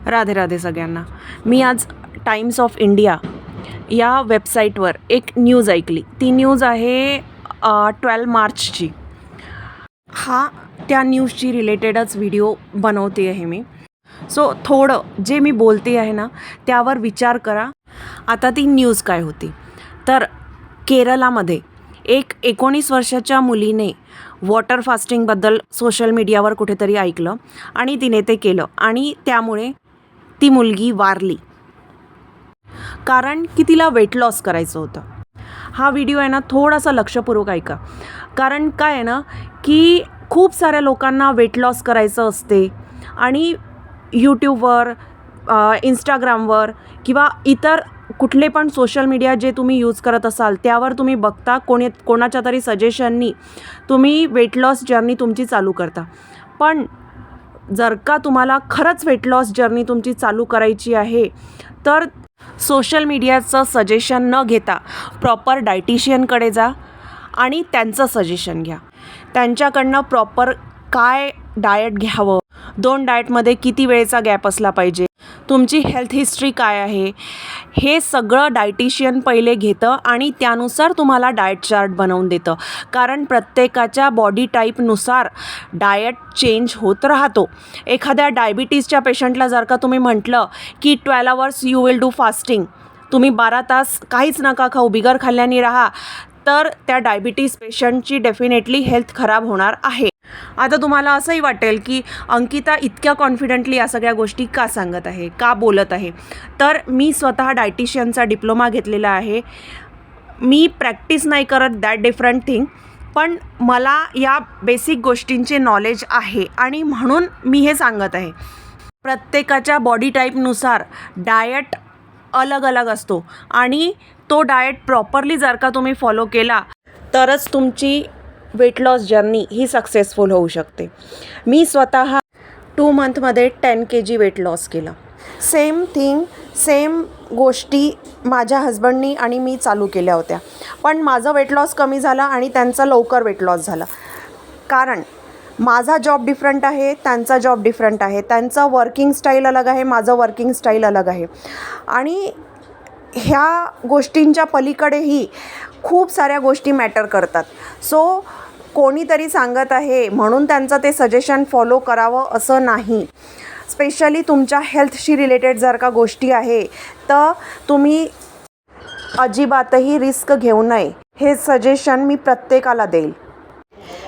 राधे राधे सगळ्यांना. मी आज times of India या वेबसाईटवर एक न्यूज ऐकली. ती न्यूज आहे 12 मार्चची. हा त्या न्यूजची रिलेटेडच व्हिडिओ बनवते आहे मी. सो थोडं जे मी बोलते आहे ना त्यावर विचार करा. आता ती न्यूज काय होती तर केरलामध्ये एक 19 वर्षाच्या मुलीने वॉटर फास्टिंगबद्दल सोशल मीडियावर कुठेतरी ऐकलं आणि तिने ते केलं आणि त्यामुळे ती मुलगी वारली, कारण की तिला वेट लॉस करायचं होतं. हा व्हिडिओ आहे ना थोडासा लक्षपूर्वक ऐका. कारण काय आहे ना की खूप साऱ्या लोकांना वेट लॉस करायचं असते आणि यूट्यूबवर, इंस्टाग्रामवर किंवा इतर कुठले पण सोशल मीडिया जे तुम्ही यूज करत असाल त्यावर तुम्ही बघता कोणाच्या तरी सजेशननी तुम्ही वेट लॉस जर्नी तुमची चालू करता. पण जर का तुम्हाला खरंच वेट लॉस जर्नी तुमची चालू करायची आहे तर सोशल मीडियाचं सजेशन न घेता प्रॉपर डायटिशियनकडे जा आणि त्यांचं सजेशन घ्या. त्यांच्याकडनं प्रॉपर काय डाएट घ्यावं, 2 डाएटमध्ये किती वेळेचा गॅप असला पाहिजे, तुमची हेल्थ हिस्ट्री काय आहे, हे सगळं डायटिशियन पहिले घेतं आणि त्यानुसार तुम्हाला डाएट चार्ट बनवून देतं. कारण प्रत्येकाच्या बॉडी टाईपनुसार डाएट चेंज होत राहतो. एखाद्या डायबिटीजच्या पेशंटला जर का तुम्ही म्हटलं की 12 hours you will do fasting, तुम्ही 12 तास काहीच नका खाऊ, बिगर खाल्ल्याने राहा, तर त्या डायबिटीज पेशंटची डेफिनेटली हेल्थ खराब होणार आहे. आता तुम्हाला असंही वाटेल की अंकिता इतक्या कॉन्फिडेंटली या सगळ्या गोष्टी का सांगत आहे, का बोलत आहे. तर मी स्वतः डायटिशियनचा डिप्लोमा घेतलेला आहे. मी प्रॅक्टिस नाही करत, दॅट डिफरंट थिंग, पण मला या बेसिक गोष्टींचे नॉलेज आहे आणि म्हणून मी हे सांगत आहे. प्रत्येकाच्या बॉडी टाईपनुसार डाएट अलग अलग असतो आणि तो डाएट प्रॉपरली जर का तुम्ही फॉलो केला तरच तुमची वेट लॉस जर्नी ही सक्सेसफुल होऊ शकते. मी स्वतः 2 मंथमध्ये 10 kg वेट लॉस केलं. सेम गोष्टी माझ्या हजबंडनी आणि मी चालू केल्या होत्या, पण माझं वेट लॉस कमी झाला आणि त्यांचा लवकर वेट लॉस झाला. कारण माझा जॉब डिफरंट आहे, त्यांचा जॉब डिफरंट आहे, त्यांचं वर्किंग स्टाईल अलग आहे, माझं वर्किंग स्टाईल अलग आहे आणि ह्या गोष्टींच्या पलीकडेही खूप साऱ्या गोष्टी मॅटर करतात. सो कोणीतरी सांगत आहे म्हणून त्यांचं ते सजेशन फॉलो करावं असं नाही. स्पेशली तुमच्या हेल्थशी रिलेटेड जर का गोष्टी आहे तर तुम्ही अजिबातही रिस्क घेऊ नये. हे सजेशन मी प्रत्येकाला देईल.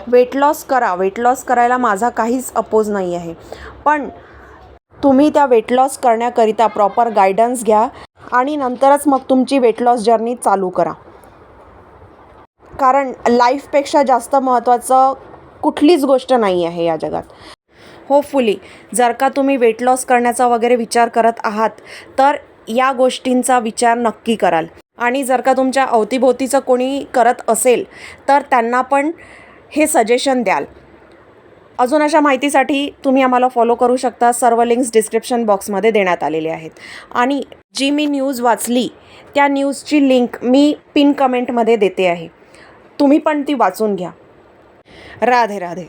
वेट लॉस करा, वेट लॉस करायला माझा काहीच अपोज नाही आहे, पण तुम्ही त्या वेट लॉस करण्याकरिता प्रॉपर गायडन्स घ्या आणि नंतरच मग तुमची वेट लॉस जर्नी चालू करा. कारण लाईफपेक्षा जास्त महत्त्वाचं कुठलीच गोष्ट नाही आहे या जगात. होपफुली जर का तुम्ही वेट लॉस करण्याचा वगैरे विचार करत आहात तर या गोष्टींचा विचार नक्की कराल आणि जर का तुमच्या अवतीभोवतीचं कोणी करत असेल तर त्यांना पण हे सजेशन द्याल. अजून अशा माहितीसाठी तुम्ही आम्हाला फॉलो करू शकता. सर्व लिंक्स डिस्क्रिप्शन बॉक्समध्ये देण्यात आलेले आहेत आणि जी मी न्यूज वाचली त्या न्यूजची लिंक मी पिन कमेंटमध्ये देते आहे. तुम्ही पण ती वाचून घ्या. राधे राधे.